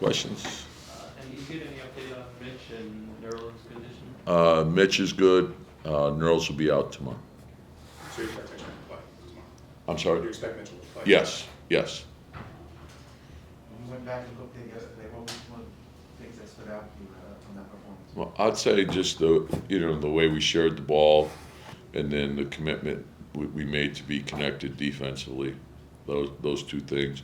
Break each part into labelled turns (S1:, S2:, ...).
S1: questions?
S2: And you get any update on Mitch and Nerlens' condition?
S1: Mitch is good. Nerls will be out tomorrow.
S3: So you expect Mitchell to play tomorrow?
S1: I'm sorry?
S3: You expect Mitchell to play?
S1: Yes, yes.
S4: When you went back and looked at it yesterday, what was one of the things that stood out to you from that performance?
S1: Well, I'd say just the way we shared the ball, and then the commitment we made to be connected defensively. Those two things.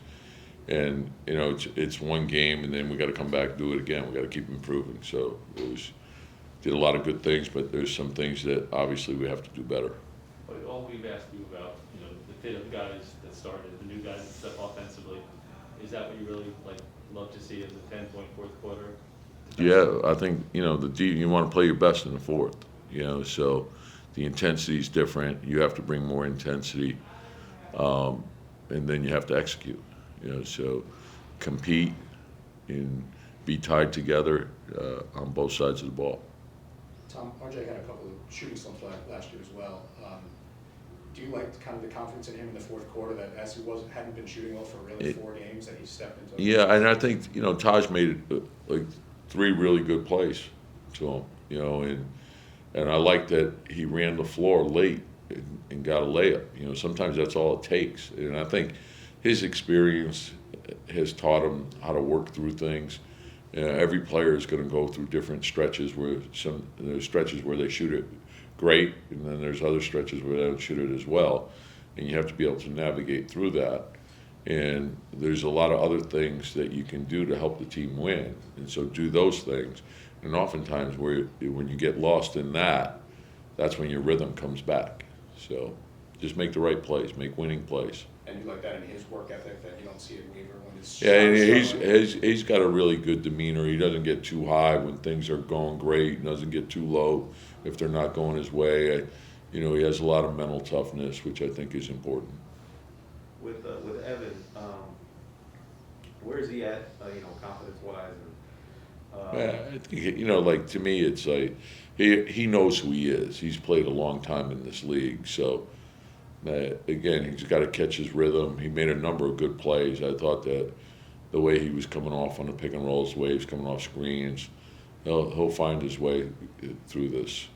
S1: And it's one game, and then we got to come back and do it again. We got to keep improving. So did a lot of good things, but there's some things that obviously we have to do better.
S2: But all we've asked you about, the fit of the guys that started, the new guys that step offensively, is that what you really love to see as a 10-point fourth quarter?
S1: Yeah, I think you want to play your best in the fourth. So the intensity is different. You have to bring more intensity, and then you have to execute. So compete and be tied together on both sides of the ball.
S3: Tom, RJ had a couple of shooting slumps last year as well. Do you like kind of the confidence in him in the fourth quarter that as he hadn't been shooting well for really 4 games that he stepped into?
S1: Yeah, and I think Taj made like 3 really good plays to him. And I like that he ran the floor late and got a layup. Sometimes that's all it takes. And I think his experience has taught him how to work through things. Every player is going to go through different stretches there's stretches where they shoot it great, and then there's other stretches where they don't shoot it as well. And you have to be able to navigate through that. And there's a lot of other things that you can do to help the team win. And so do those things. And oftentimes when you get lost in that's when your rhythm comes back. So just make the right plays, make winning plays.
S3: And you like that in his work ethic, that you don't see it waver when it's
S1: Yeah, and he's got a really good demeanor. He doesn't get too high when things are going great, and doesn't get too low if they're not going his way. He has a lot of mental toughness, which I think is important.
S5: With Evan, where is he at, confidence-wise?
S1: I think to me, it's like he knows who he is. He's played a long time in this league, so. Again, he's got to catch his rhythm. He made a number of good plays. I thought that the way he was coming off on the pick and rolls, the way he was coming off screens, he'll find his way through this.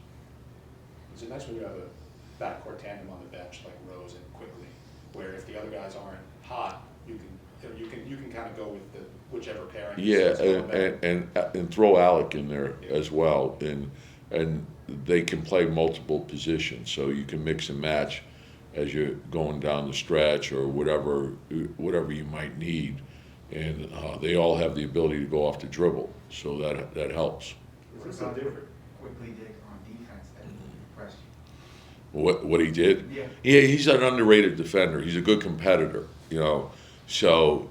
S3: Is it nice when you have a backcourt tandem on the bench like Rose and Quickly, where if the other guys aren't hot, you can kind of go with whichever pairing.
S1: Yeah, and throw Alec in there as well, and they can play multiple positions, so you can mix and match as you're going down the stretch or whatever you might need, and they all have the ability to go off the dribble, so that helps.
S4: Is this something Quickly did on defense that impressed you?
S1: What he did?
S4: Yeah,
S1: he's an underrated defender. He's a good competitor, so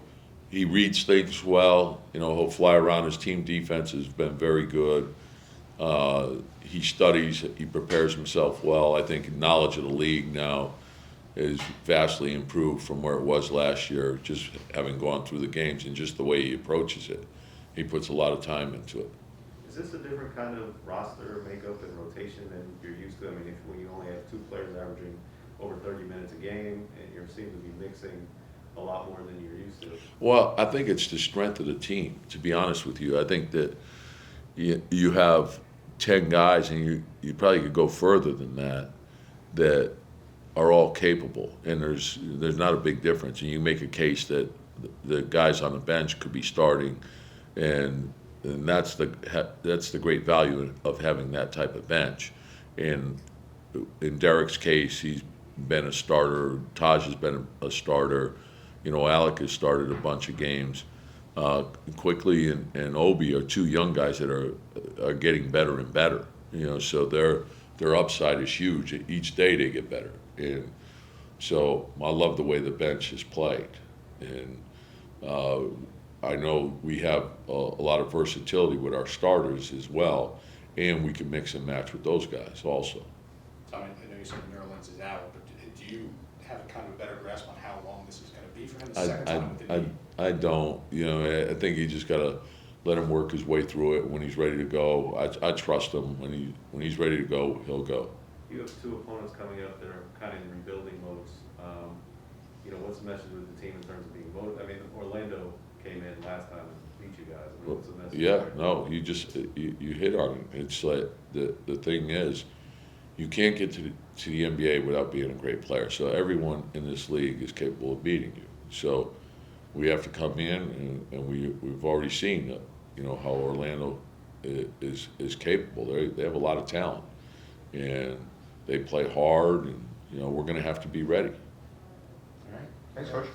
S1: he reads things well. He'll fly around. His team defense has been very good. He studies. He prepares himself well. I think knowledge of the league now is vastly improved from where it was last year, just having gone through the games, and just the way he approaches it. He puts a lot of time into it.
S5: Is this a different kind of roster makeup and rotation than you're used to? I mean, when you only have 2 players averaging over 30 minutes a game, and you seem to be mixing a lot more than you're used to.
S1: Well, I think it's the strength of the team, to be honest with you. I think that you have 10 guys, and you probably could go further than that are all capable, and there's not a big difference. And you make a case that the guys on the bench could be starting, and that's the great value of having that type of bench. And in Derek's case, he's been a starter. Taj has been a starter. Alec has started a bunch of games. Quickly and Obi are 2 young guys that are getting better and better. So their upside is huge. Each day they get better. And so I love the way the bench is played. And I know we have a lot of versatility with our starters as well, and we can mix and match with those guys also.
S3: Tom, I know you said Nerlens is out, but do you have kind of a better grasp on how long this is going to be for him? The second time with the knee?
S1: I don't. I think you just got to let him work his way through it. When he's ready to go, I trust him. When he's ready to go, he'll go.
S5: You have 2 opponents coming up that are kind of in rebuilding modes. What's the message with the team in terms of being motivated? I mean, Orlando came in last time and beat you guys. I mean, what's the message?
S1: Yeah, no, you hit on it. It's like, the thing is, you can't get to the NBA without being a great player. So everyone in this league is capable of beating you. So we have to come in, and we've already seen, how Orlando is capable. They have a lot of talent, and they play hard, and we're going to have to be ready.
S3: All right.
S4: Thanks, Coach.